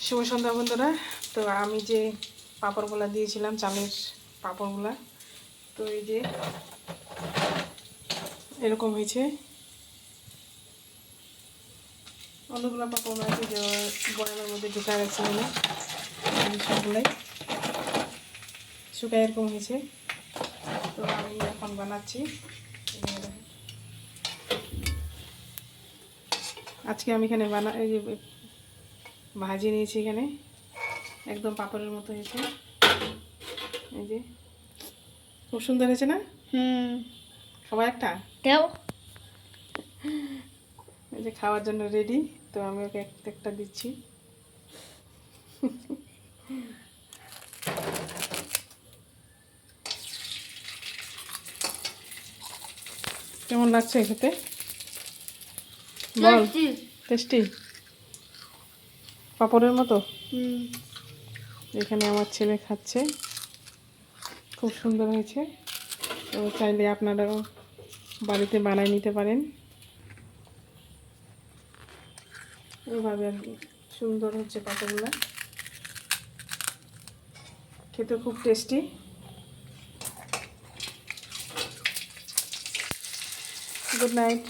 শুভ সন্ধ্যা বন্ধুরা। তো আমি যে পাঁপড়গুলা দিয়েছিলাম, চালের পাঁপড়গুলা, তো এই যে এরকম হয়েছে। অন্যগুলো পাঁপড় আছে যে বয়ামের মধ্যে ঢুকা গেছে, আমি সবগুলাই শুকায় এরকম হয়েছে। তো আমি এখন বানাচ্ছি। আজকে আমি এখানে এই যে ভাজি নিয়েছি, এখানে একদম পাঁপড়ের মতো হয়েছে। এই যে খুব সুন্দর হয়েছে না? খাওয়া একটা দাও। এই যে খাওয়ার জন্য রেডি। তো আমি ওকে একটা দিচ্ছি। কেমন লাগছে খেতে বল? টেস্টি, পাঁপড়ের মতো। এখানে আমার ছেলে খাচ্ছে, খুব সুন্দর হয়েছে। তো চাইলে আপনারাও বাড়িতে বানায় নিতে পারেন। এইভাবে আর কি সুন্দর হচ্ছে পাঁপড়গুলো, খেতে খুব টেস্টি। Good night.